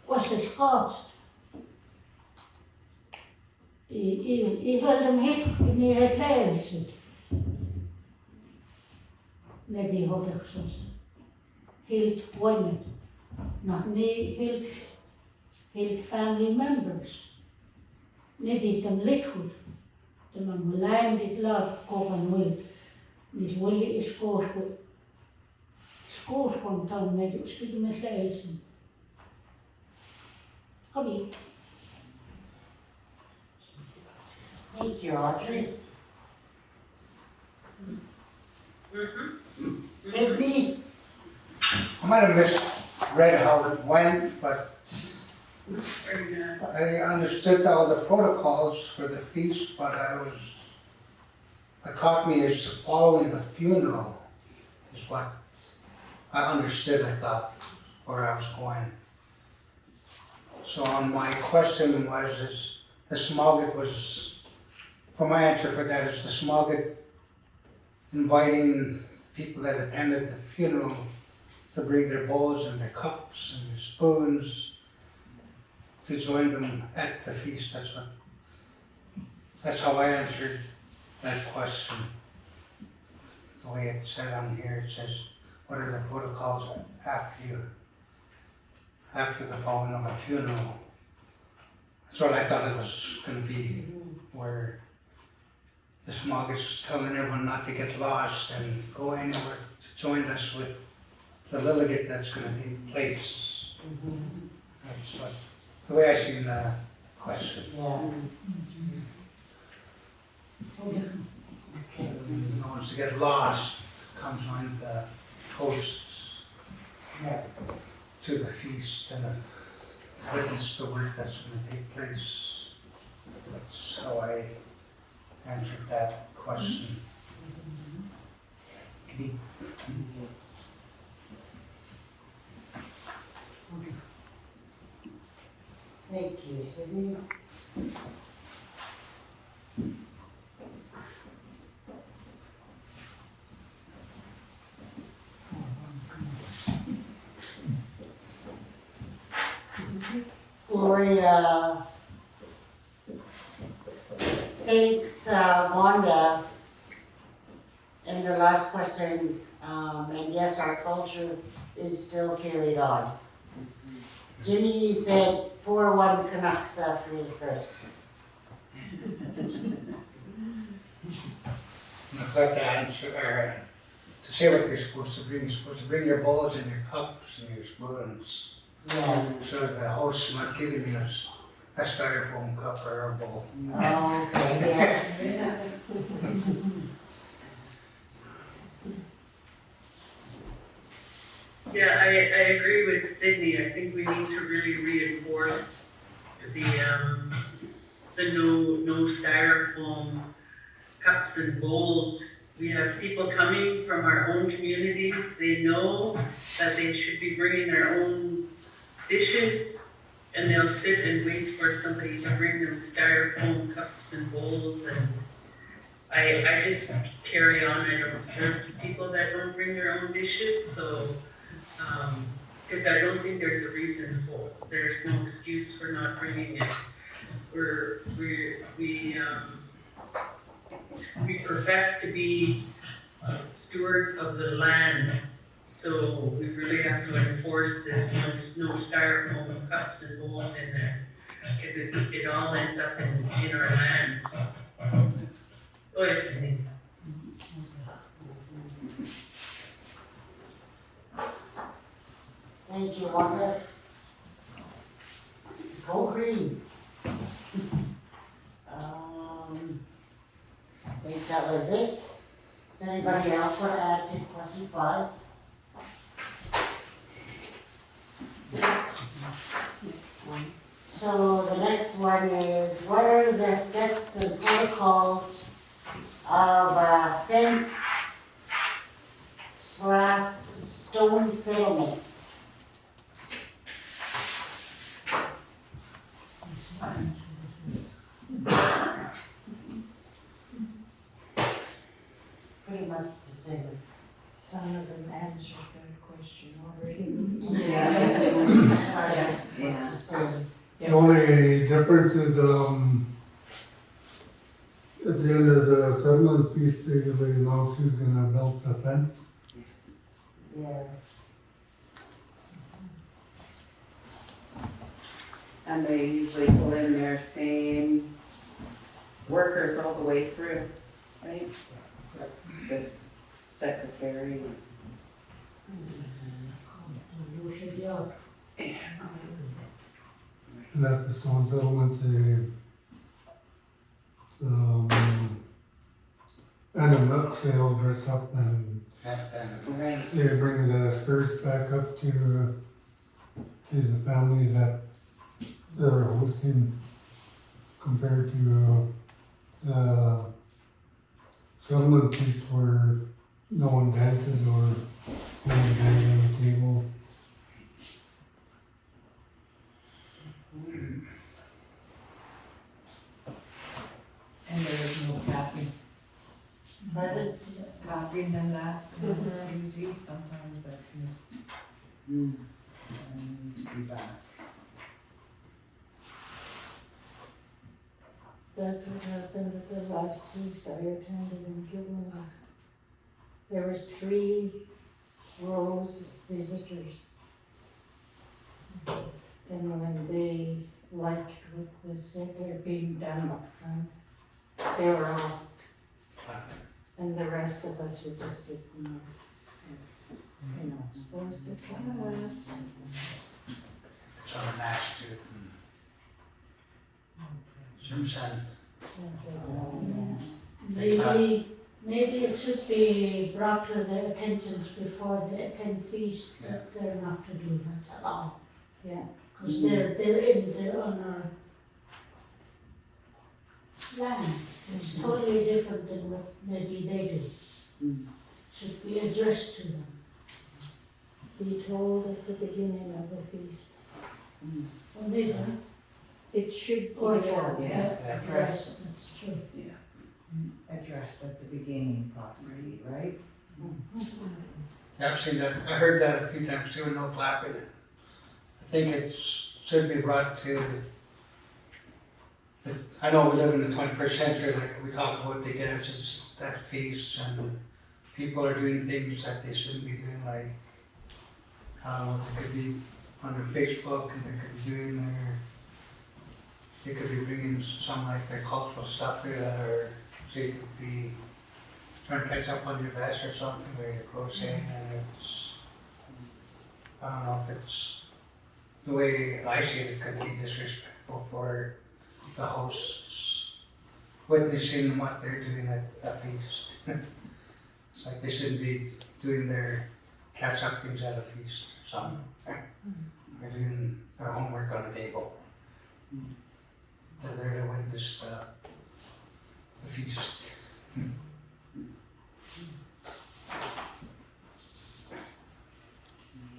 was het schaatst. Ik wil hem heen, nu het leven zit. Nee, die had ik gezegd. Hield wonen. Nog niet hield family members. Niet dit hem lid goed. De man lijn dit laat komen nooit. Niet wil je scoort goed. Scoort van dan net ook schieten met lezen. Hobby. Thank you, Audrey. Sidney? I might have misread how it went, but I understood all the protocols for the feast, but what caught me is following the funeral is what I understood, I thought, where I was going. So on my question was, the Smogit was, for my answer for that is the Smogit inviting people that attended the funeral to bring their bowls and their cups and their spoons to join them at the feast. That's how I answered that question. The way it said on here, it says, what are the protocols after the following of a funeral? That's what I thought it was going to be, where the Smog is telling everyone not to get lost and go anywhere to join us with the Lilligate that's going to take place. That's what, the way I see the question. Yeah. No one's to get lost, come join the hosts to the feast and witness the work that's going to take place. That's how I answered that question. Thank you, Sidney. Gloria thanks Wanda in the last question, and yes, our culture is still carried on. Jimmy said 4-1 Canucks after the first. I'd like to answer, or to say what you're supposed to bring your bowls and your cups and your spoons. Yeah. So the host's not giving us a styrofoam cup or a bowl. Oh, okay, yeah. Yeah, I agree with Sidney. I think we need to really reinforce the no styrofoam cups and bowls. We have people coming from our own communities. They know that they should be bringing their own dishes, and they'll sit and wait for somebody to bring them styrofoam cups and bowls. And I just carry on. I don't serve people that don't bring their own dishes. So. Because I don't think there's a reason for, there's no excuse for not bringing it. We profess to be stewards of the land, so we really have to enforce this no styrofoam cups and bowls in there, because it all ends up in our lands. Oh, yes, Sidney. Thank you, Wanda. Go green. I think that was it. Does anybody else want to add to question 5? So the next one is, what are the steps and protocols of fence / stone settlement? Pretty much the same as. Some of them answered that question already. The only difference is, at the end of the settlement piece, they usually announce who's gonna build the fence. Yeah. And they usually pull in their same workers all the way through, right? This secretary. And at the stone settlement, and a milk sale dress up and Right. they bring the spirits back up to the family that they're hosting compared to the settlement piece where no one dances or plays games on the table. And there is no capping. Pardon? Capping and that, usually sometimes that's missed. And needs to be back. That's what happened at the last feast I attended in Gilmore. There was 3 rows of visitors. And when they liked what was said there being done up front, they were all, and the rest of us were just sitting there. You know, supposed to clap. It's on a match to it. Some sand. Maybe it should be brought to their attentions before they attend feast that they're not to do that at all. Yeah. Because they're on our land. It's totally different than what maybe they do. Should be addressed to them. Be told at the beginning of the feast. When they don't. It should be Or told, yes, that's true. addressed at the beginning possibly, right? Yeah, I've seen that, I heard that a few times too, no clapping. I think it should be brought to, I know we live in the 21st century, like we talk about the gadgets that feast and people are doing things that they shouldn't be doing, like, I don't know, they could be on their Facebook and they could be doing they could be bringing some like their cultural stuff there that are, so you could be trying to catch up on your vest or something where you're crocheting and it's, I don't know if it's, the way I see it, it could be disrespectful. for the hosts witnessing what they're doing at that feast. It's like they shouldn't be doing their catch-up things at a feast or something. They're doing their homework on the table. They're there to witness the feast.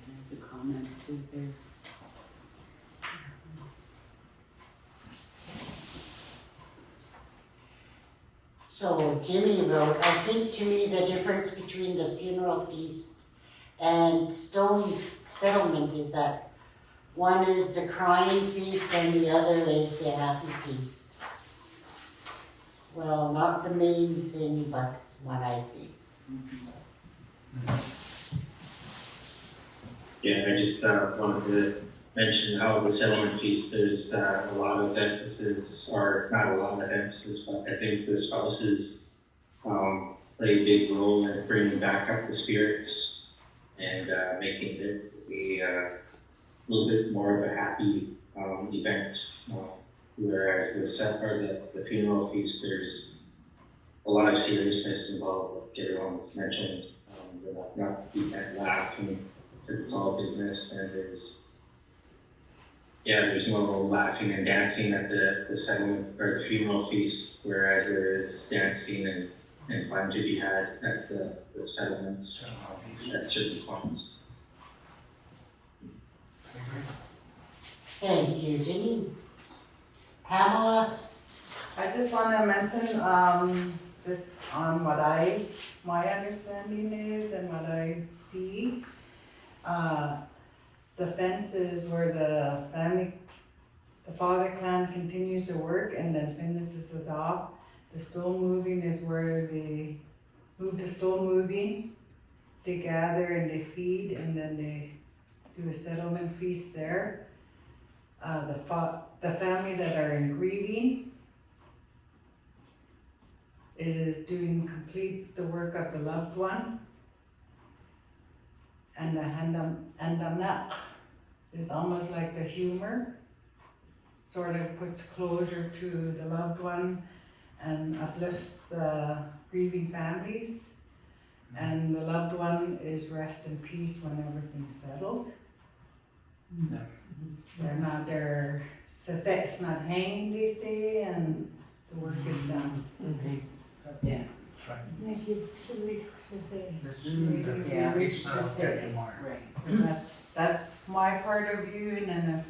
There's a comment too there. So Jimmy wrote, I think to me the difference between the funeral feast and stone settlement is that one is the crying feast and the other is the happy feast. Well, not the main thing, but what I see. Yeah, I just wanted to mention how the settlement feast, there's a lot of emphasis, or not a lot of emphasis, but I think the spouses play a big role in bringing back up the spirits and making it a little bit more of a happy event. Whereas the funeral feast, there's a lot of seriousness involved, like everyone's mentioned. Not you can't laugh because it's all business, and there's no laughing and dancing at the settlement or the funeral feast, whereas there is dancing and fun to be had at the settlement at certain points. Thank you, Jimmy. Pamela? I just wanna mention, just on what my understanding is and what I see. The fence is where the father clan continues to work and then finishes it off. The stone moving is where they move to stone moving. They gather and they feed and then they do a settlement feast there. The family that are in grieving is doing complete the work of the loved one. And the handamnak is almost like the humor, sort of puts closure to the loved one and uplifts the grieving families. And the loved one is rest in peace when everything's settled. Yeah. It's not hanged, they say, and the work is done. Yeah. That's right. Thank you, Sidney, Yeah, it's not up there anymore. Right. And that's my part of view, and then if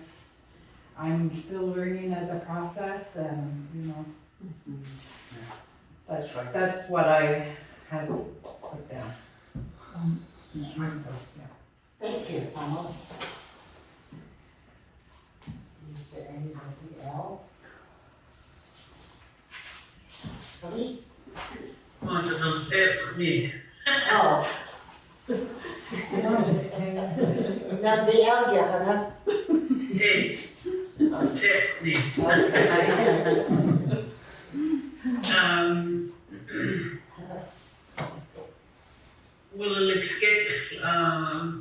I'm still learning as a process, and That's right. that's what I have put down. That's right. Thank you, Pamela. Is there anybody else? Tony? Want to come take me? Oh. Nabbi Algefana. Hey, take me. Will escape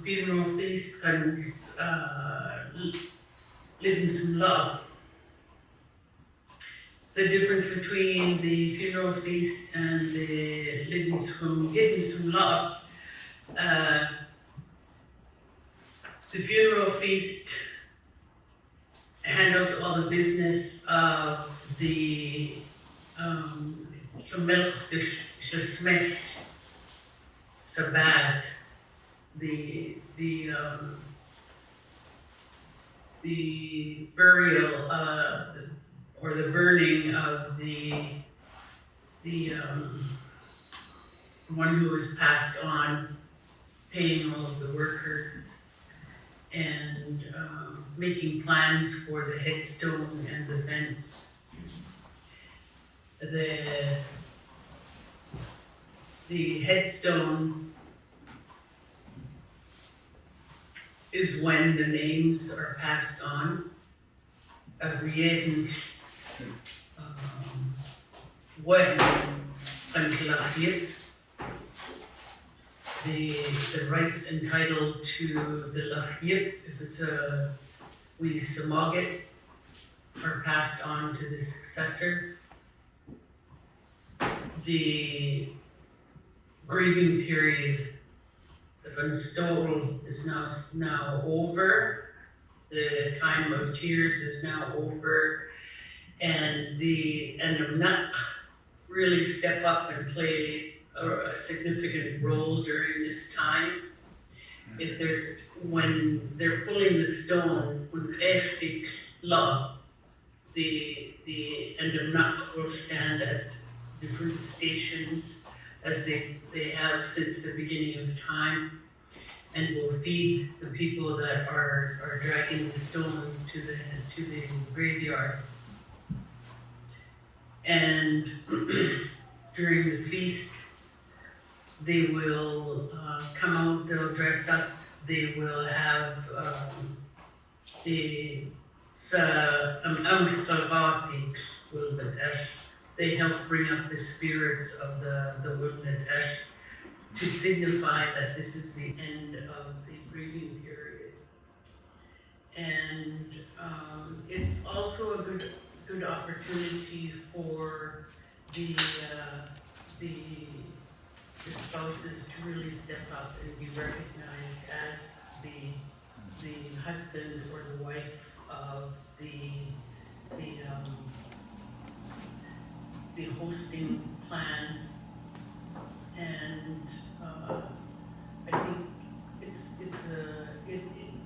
funeral feast kan living some love. The difference between the funeral feast and the living some love. The funeral feast handles all the business of the Kamel Shesmech Sabat, the burial or the burning of the one who was passed on, paying all of the workers, and making plans for the headstone and the fence. The headstone is when the names are passed on. When the rights entitled to the lahiyat, if it's a we samagit, are passed on to the successor. The grieving period of install is now over. The time of tears is now over, and the Nuck really step up and play a significant role during this time. If there's, when they're pulling the stone, when Eftik La, the Nuck will stand at different stations as they have since the beginning of time, and will feed the people that are dragging the stone to the graveyard. And during the feast, they will come out, they'll dress up, they will have they help bring up the spirits of the Wibnatesh to signify that this is the end of the grieving period. And it's also a good opportunity for the spouses to really step up and be recognized as the husband or the wife of the hosting plan. And I think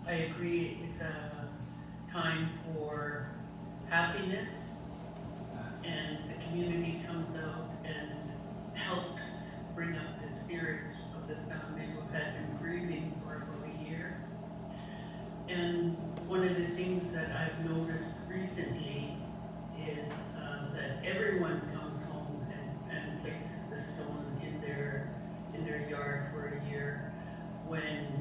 I agree, it's a time for happiness, and the community comes out and helps bring up the spirits of the family who had been grieving for about a year. And one of the things that I've noticed recently is that everyone comes home and places the stone in their yard for a year, when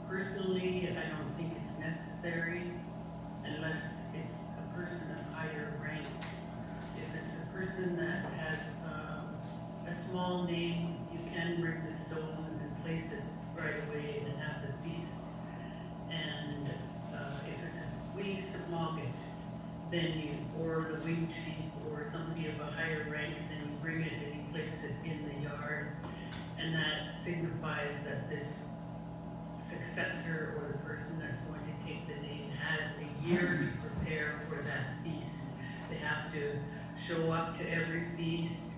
personally I don't think it's necessary unless it's a person of higher rank. If it's a person that has a small name, you can bring the stone and place it right away and have the feast. And if it's a wee Samogit, then or the wing chief or somebody of a higher rank, then you bring it and you place it in the yard. And that signifies that this successor or the person that's going to take the name has a year to prepare for that feast. They have to show up to every feast,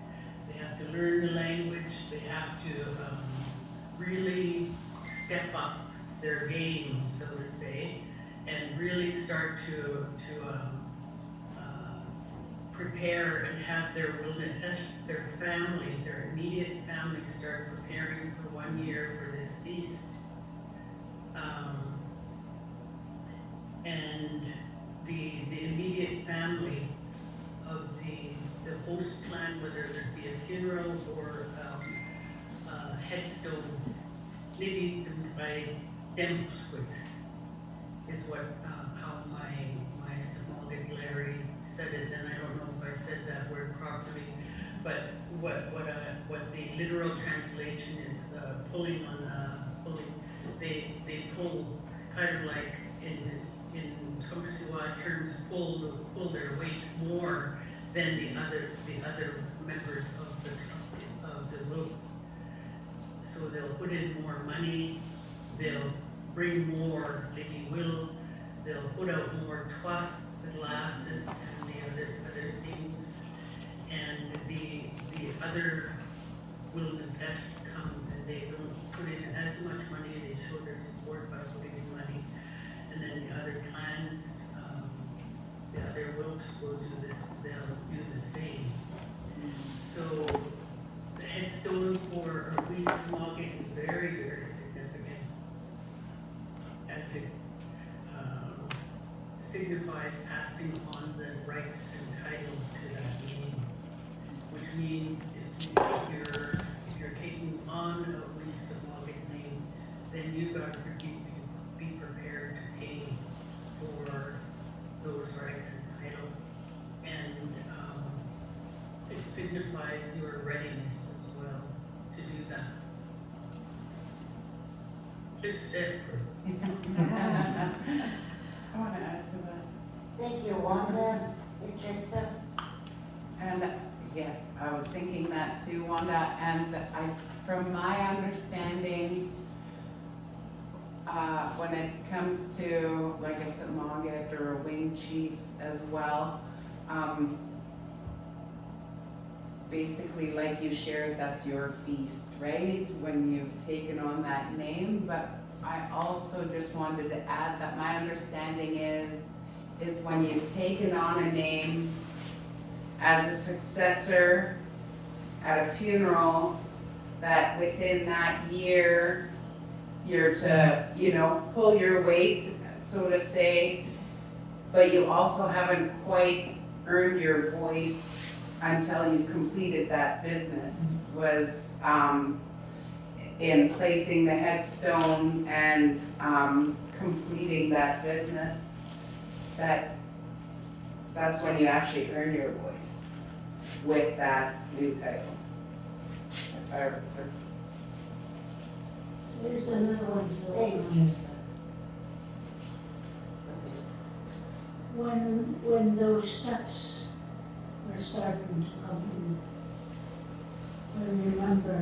they have to learn the language, they have to really step up their game, so to say, and really start to prepare and have their family, their immediate family start preparing for 1 year for this feast. And the immediate family of the host clan, whether it be a funeral or a headstone, maybe by Demsquit is what how my Samogit Larry said it, and I don't know if I said that word properly, but what the literal translation is pulling on they pull, kind of like in Kamsiwa terms, pull their weight more than the other members of the group. So they'll put in more money, they'll bring more Lady Will, they'll put out more twat, the glasses, and the other things, and the other will come and they don't put in as much money, they show their support by putting in money, and then the other clans, the other Gwelx will do this, they'll do the same. So the headstone for a wee Samogit is very, very significant, as it signifies passing on the rights and title to that name, which means if you're taking on a wee Samogit name, then you got to be prepared to pay for those rights and title, and it signifies your readiness as well to do that. Just it. I want to add to that. Thank you, thinking that too, Wanda, and from my understanding, when it comes to like a Samoget or a wing chief as well, basically like you shared, that's your feast, right? When you've taken on that name, but I also just wanted to add that my understanding is when you've taken on a name as a successor at a funeral, that within that year, you're to, pull your weight, so to say, but you also haven't quite earned your voice until you've completed that business, was in placing the headstone and completing that business, that's when you actually earn your voice with that new title. If I remember. There's another one Thanks, too. Trista. When those steps were starting to come in, I remember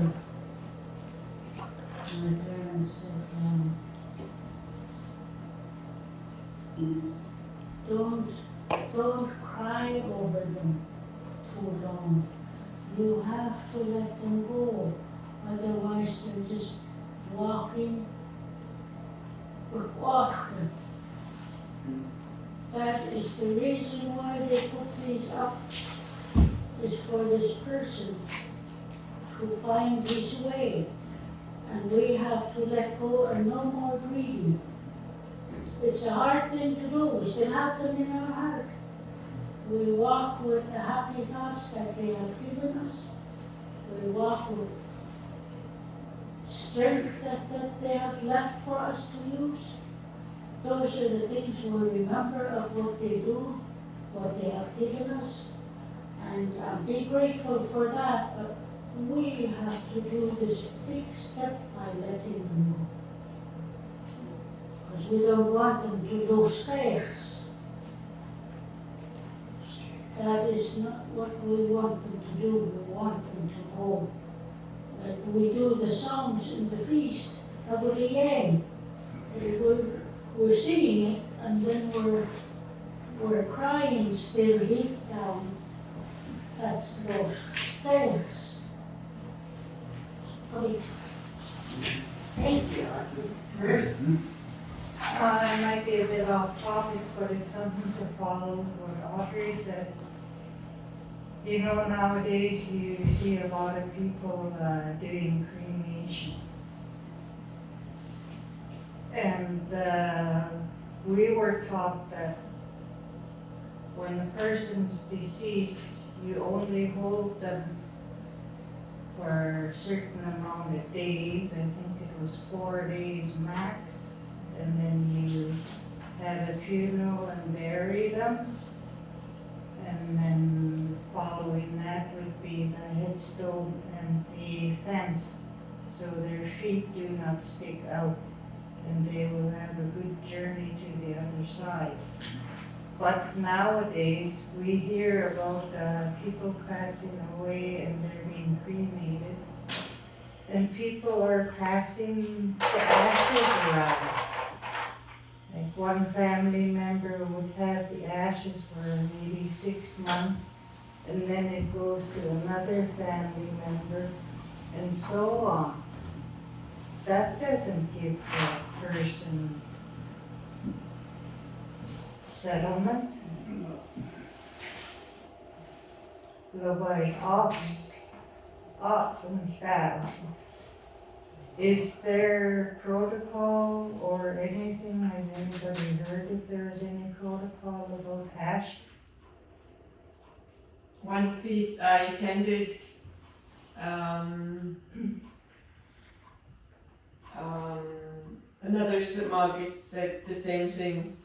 my parents said, don't cry over them too long. You have to let them go, otherwise they're just walking or walking. That is the reason why they put these up, is for this person to find his way. And we have to let go and no more grieving. It's a hard thing to do, we still have them in our heart. We walk with the happy thoughts that they have given us. We walk with strength that they have left for us to use. Those are the things we remember of what they do, what they have given us, and be grateful for that, but we have to do this big step by letting them go. Because we don't want them to lose theirs. That is not what we want them to do, we want them to go. Like we do the songs in the feast, Every Yang. We're singing it, and then we're crying still deep down. That's those stairs. Right. Thank you, Audrey. It might be a bit off topic, but it's something to follow with what Audrey said. Nowadays you see a lot of people doing cremation. And we were taught that when a person's deceased, you only hold them for a certain amount of days. I think it was 4 days max. And then you have a funeral and bury them. And then following that would be the headstone and the fence, so their feet do not stick out, and they will have a good journey to the other side. But nowadays, we hear about people passing away and they're being cremated, and people are passing the ashes around. Like one family member would have the ashes for maybe 6 months, and then it goes to another family member, and so on. That doesn't give the person settlement. Labai ox and cow. Is there protocol or anything? Has anybody heard if there's any protocol about ashes? One feast I attended, another Samoget said the same thing.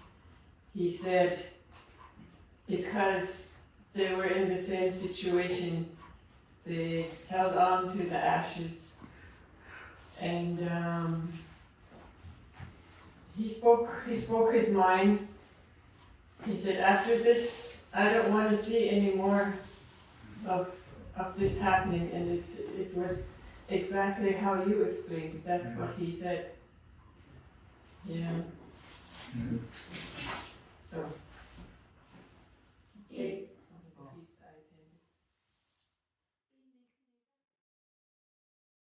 He said because they were in the same situation, they held on to the ashes. And he spoke his mind. He said, after this, I don't want to see any more of of this happening, and it was exactly how you explained it, that's what he said. Yeah. So,